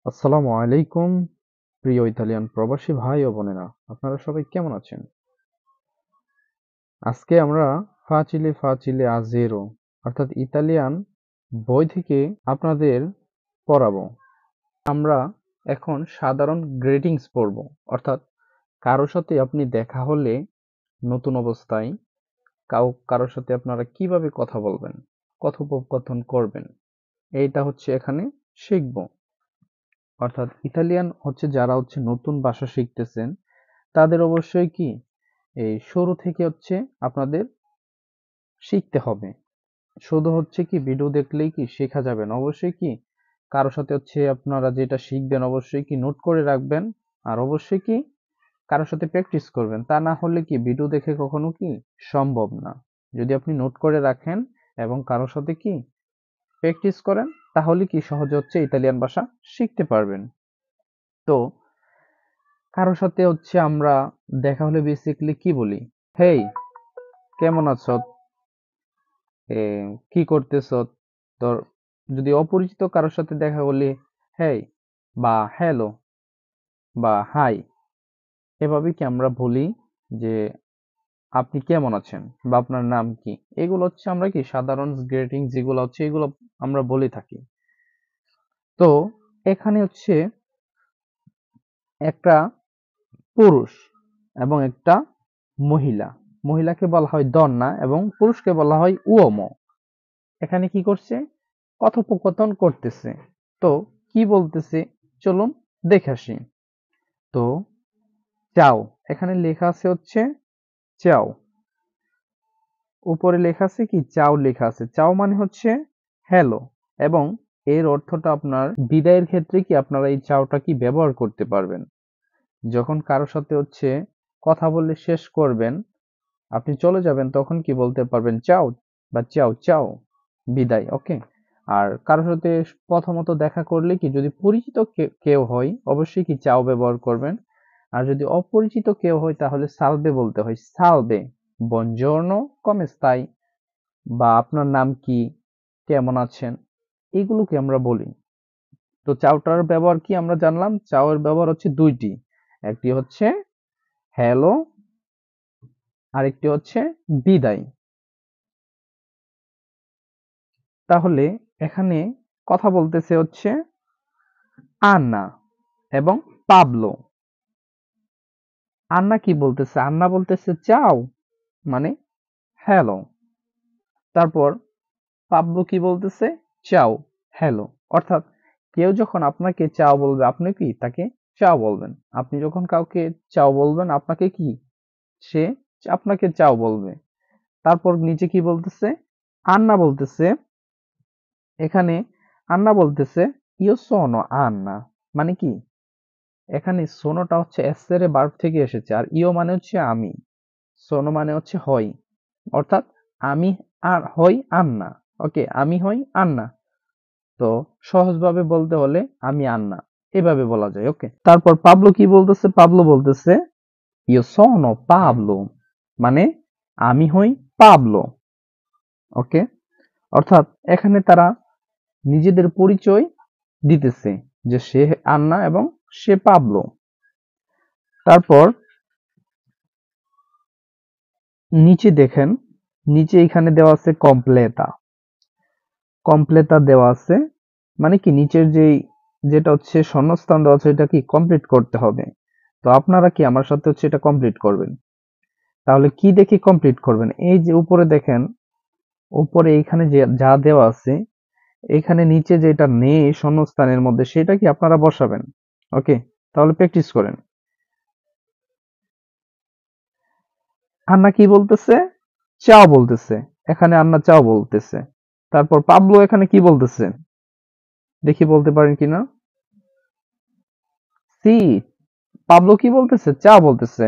আসসালামু আলাইকুম প্রিয় ইতালিয়ান প্রবাসী ভাই ও বোনেরা, আপনারা সবাই কেমন আছেন? আজকে আমরা ফাচিলে ফাচিলে আজেরো অর্থাৎ ইতালিয়ান বই থেকে আপনাদের পড়াবো। আমরা এখন সাধারণ গ্রিটিংস পড়ব, অর্থাৎ কারোর সাথে আপনি দেখা হলে নতুন অবস্থায় কারোর সাথে আপনারা কিভাবে কথা বলবেন, কথোপকথন করবেন, এইটা হচ্ছে এখানে শিখব। অর্থাৎ ইতালিয়ান হচ্ছে যারা হচ্ছে নতুন ভাষা শিখতেছেন তাদের অবশ্যই কি এই শুরু থেকে হচ্ছে আপনাদের শিখতে হবে। শুধু হচ্ছে কি ভিডিও দেখলেই কি শেখা যাবে না, অবশ্যই কি কারোর সাথে হচ্ছে আপনারা যেটা শিখবেন অবশ্যই কি নোট করে রাখবেন, আর অবশ্যই কি কারোর সাথে প্র্যাকটিস করবেন। তা না হলে কি ভিডিও দেখে কখনো কি সম্ভব না। যদি আপনি নোট করে রাখেন এবং কারোর সাথে কি প্র্যাকটিস করেন তাহলে কি সহজে হচ্ছে ইতালিয়ান ভাষা শিখতে পারবেন। তো কারোর সাথে হচ্ছে আমরা দেখা হলে বেসিক্যালি কি বলি? হেই, কেমন আছো? কি করতেছ? তোর যদি অপরিচিত কারোর সাথে দেখা করলি হেই বা হ্যালো বা হাই, এভাবে কি আমরা বলি যে আপনি কেমন আছেন বা আপনার নাম কি। এগুলো হচ্ছে আমরা কি সাধারণ গ্রিটিং যেগুলো হচ্ছে এগুলো আমরা বলে থাকি। তো এখানে হচ্ছে একটা পুরুষ এবং একটা মহিলা, মহিলাকে বলা হয় দন্না এবং পুরুষকে বলা হয় উওমো। এখানে কি করছে? কথোপকথন করতেছে। তো কি বলতেছে চলুন দেখে আসি। তো চাও, এখানে লেখা আছে হচ্ছে চাও, উপরে লেখা আছে কি চাও লেখা আছে। চাও মানে হচ্ছে হ্যালো, এবং এর অর্থটা আপনার বিদায়ের ক্ষেত্রে কি আপনারা এই চাওটা কি ব্যবহার করতে পারবেন। যখন কারোর সাথে হচ্ছে কথা বলে শেষ করবেন, আপনি চলে যাবেন, তখন কি বলতে পারবেন চাও বা চাও চাও, বিদায়। ওকে। আর কারোর সাথে প্রথমত দেখা করলে কি যদি পরিচিত কেউ হয় অবশ্যই কি চাও ব্যবহার করবেন। আর যদি অপরিচিত কেউ হয় তাহলে সালবে বলতে হয়, সালবে, বনজর্নো, কমে স্তাই, বা আপনার নাম কি, কেমন আছেন, এগুলোকে আমরা বলি। তো চাওটার ব্যবহার কি আমরা জানলাম। চাও এর ব্যবহার হচ্ছে দুইটি, একটি হচ্ছে হ্যালো, আরেকটি হচ্ছে বিদায়। তাহলে এখানে কথা বলতেছে হচ্ছে আন্না এবং পাবলো। আন্না কি বলতেছে? আন্না বলতেছে চাও মানে হ্যালো। তারপর পাবলো কি বলতেছে? চাও হ্যালো। অর্থাৎ কেউ যখন আপনাকে চাও বলবে আপনি কি তাকে চাও বলবেন। আপনি যখন কাউকে চাও বলবেন আপনাকে কি সে আপনাকে চাও বলবে। তারপর নিচে কি বলতেছে? আন্না বলতেছে, এখানে আন্না বলতেছে ইও সোনো আন্না, মানে কি এখানে সোনোটা হচ্ছে এসেরে ভার্ব থেকে এসেছে, আর ইও মানে হচ্ছে আমি, সোনো মানে হচ্ছে হয়, অর্থাৎ আমি আর হই আন্না। ওকে, আমি হই আন্না। তো সহজভাবে বলতে হলে আমি আন্না, এভাবে বলা যায়। ওকে। তারপর পাবলো কি বলতেছে? পাবলো বলতেছে ইও সোনো পাবলো, মানে আমি হই পাবলো। ওকে। অর্থাৎ এখানে তারা নিজেদের পরিচয় দিতেছে যে সে আন্না এবং সে পাবলো। তারপর নিচে দেখেন, নিচে এখানে দেওয়া আছে কমপ্লেতা, কমপ্লেতা দেওয়া আছে, মানে কি নিচের যেটা হচ্ছে শূন্যস্থান দেওয়া আছে এটা কি কমপ্লিট করতে হবে। তো আপনারা কি আমার সাথে হচ্ছে এটা কমপ্লিট করবেন। তাহলে কি দেখে কমপ্লিট করবেন? এই যে উপরে দেখেন, উপরে এখানে যে যা দেওয়া আছে এখানে নিচে যেটা নেই শূন্যস্থানের মধ্যে সেটা কি আপনারা বসাবেন। ওকে, তাহলে প্র্যাকটিস করেন। আন্না কি বলতেছে? চাও বলতেছে, এখানে আন্না চাও বলতেছে। তারপর পাবলো এখানে কি বলতেছে দেখি বলতে পারেন কিনা। সি, পাবলো কি বলতেছে? চাও বলতেছে।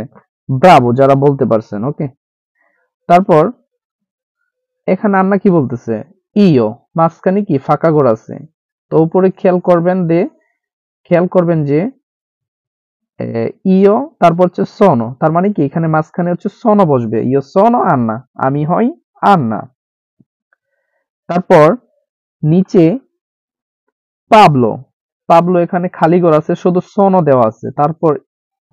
ব্রাভো যারা বলতে পারছেন। ওকে। তারপর এখানে আন্না কি বলতেছে? ইও, মাঝখানে কি ফাঁকা ঘর আছে। তো উপরে খেয়াল করবেন যে ইও তারপর হচ্ছে সোনো, তার মানে কি এখানে মাঝখানে হচ্ছে সোনো বসবে, ইও সোনো আন্না, আমি হই আন্না। তারপর নিচে পাবলো, পাবলো এখানে খালি ঘর আছে, শুধু সোনো দেওয়া আছে। তারপর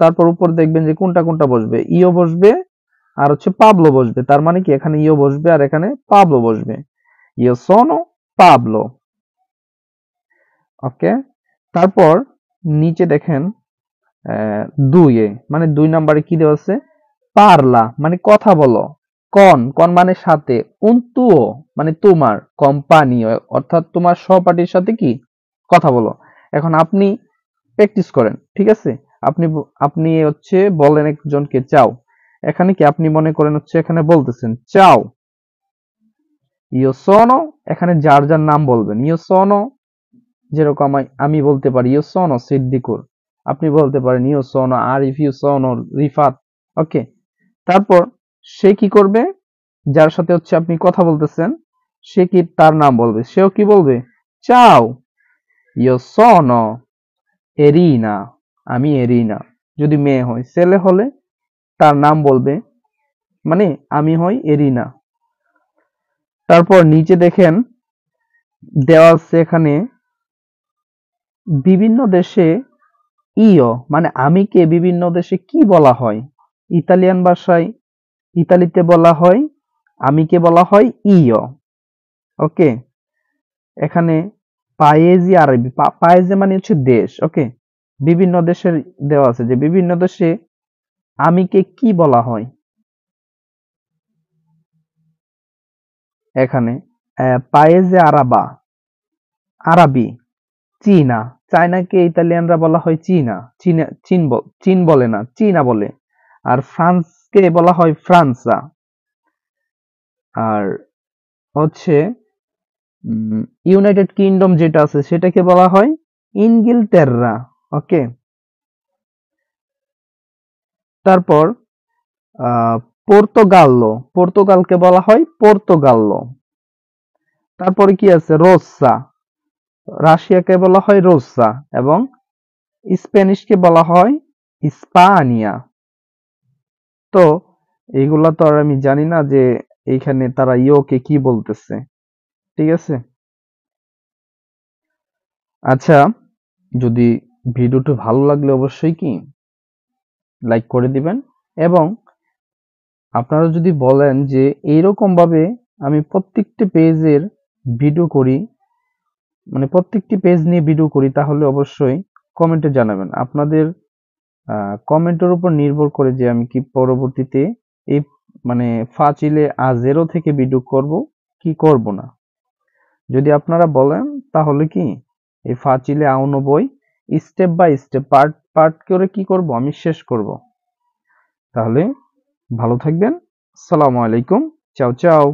তারপর উপর দেখবেন যে কোনটা কোনটা বসবে, ইও বসবে আর হচ্ছে পাবলো বসবে। তার মানে কি এখানে ইও বসবে আর এখানে পাবলো বসবে। ইও সোনো পাবলো। ওকে, তারপর নিচে দেখেন দুইয়ে মানে 2 নাম্বারে কি দেওয়া আছে, পারলা মানে কথা বলো, কন কন মানে সাথে, উন্তুও মানে তোমার, কোম্পানি অর্থাৎ তোমার সহপাঠীর সাথে কি কথা বলো। এখন আপনি প্র্যাকটিস করেন, ঠিক আছে? আপনি আপনি হচ্ছে বলেন একজনকে চাও, এখানে কি আপনি মনে করেন হচ্ছে এখানে বলতেছেন চাও ইও সোনো, এখানে যার যার নাম বলবেন। ইও সোনো, যেরকম আমি বলতে পারি ইও সোনো সিদ্দিকুর, আপনি বলতে পারেন ইও সোনো আরিফ, ইও সোনো রিফাত। ওকে, তারপর সে কি করবে, যার সাথে হচ্ছে আপনি কথা বলতেছেন সে কি তার নাম বলবে, সেও কি বলবে চাও ইও সোনো এরিনা, আমি এরিনা। যদি মেয়ে হয়, ছেলে হলে তার নাম বলবে, মানে আমি হই এরিনা। তারপর নিচে দেখেন দেওয়া আছে এখানে বিভিন্ন দেশে ইও মানে আমিকে বিভিন্ন দেশে কি বলা হয়। ইতালিয়ান ভাষায় ইতালিতে বলা হয় আমিকে বলা হয় ইও। ওকে, এখানে পায়েজি আরবি, পায়েজে মানে হচ্ছে দেশ। ওকে, বিভিন্ন দেশের দেওয়া আছে যে বিভিন্ন দেশে আমিকে কি বলা হয়। এখানে পায়েজে আরাবা আরবি, চীনা, চায়নাকে ইতালিয়ানরা বলা হয় চীনা, চীন বলে না, চীনা বলে। আর ফ্রান্সকে বলা হয় ফ্রান্সা। আর হচ্ছে ইউনাইটেড কিংডম যেটা আছে সেটাকে বলা হয় ইনগিলতেররা। ওকে, তারপর আহ পর্তুগাল্লো, পর্তুগালকে বলা হয় পর্তুগাল্লো। তারপরে কি আছে রোসা, রাশিয়াকে বলা হয় রোসা এবং স্প্যানিশকে বলা হয় ইস্পানিয়া। তো এইগুলা তো আর আমি জানি না যে এইখানে তারা ইয়োকে কি বলতেছে, ঠিক আছে? আচ্ছা, যদি ভিডিওটি ভালো লাগলে অবশ্যই কি লাইক করে দিবেন, এবং আপনারা যদি বলেন যে এইরকম ভাবে আমি প্রত্যেকটি পেজের ভিডিও করি, মানে প্রত্যেকটি পেজ নিয়ে ভিডিও করি, তাহলে অবশ্যই কমেন্টে জানাবেন। আপনাদের কমেন্টের উপর নির্ভর করে যে আমি কি পরবর্তীতে এই মানে ফাজিলে A0 থেকে ভিডিও করব কি করব না। যদি আপনারা বলেন তাহলে কি এই ফাজিলে A90 step by step part part করে কি করব আমি শেষ করব। তাহলে ভালো থাকবেন। আসসালামু আলাইকুম। চাও চাও।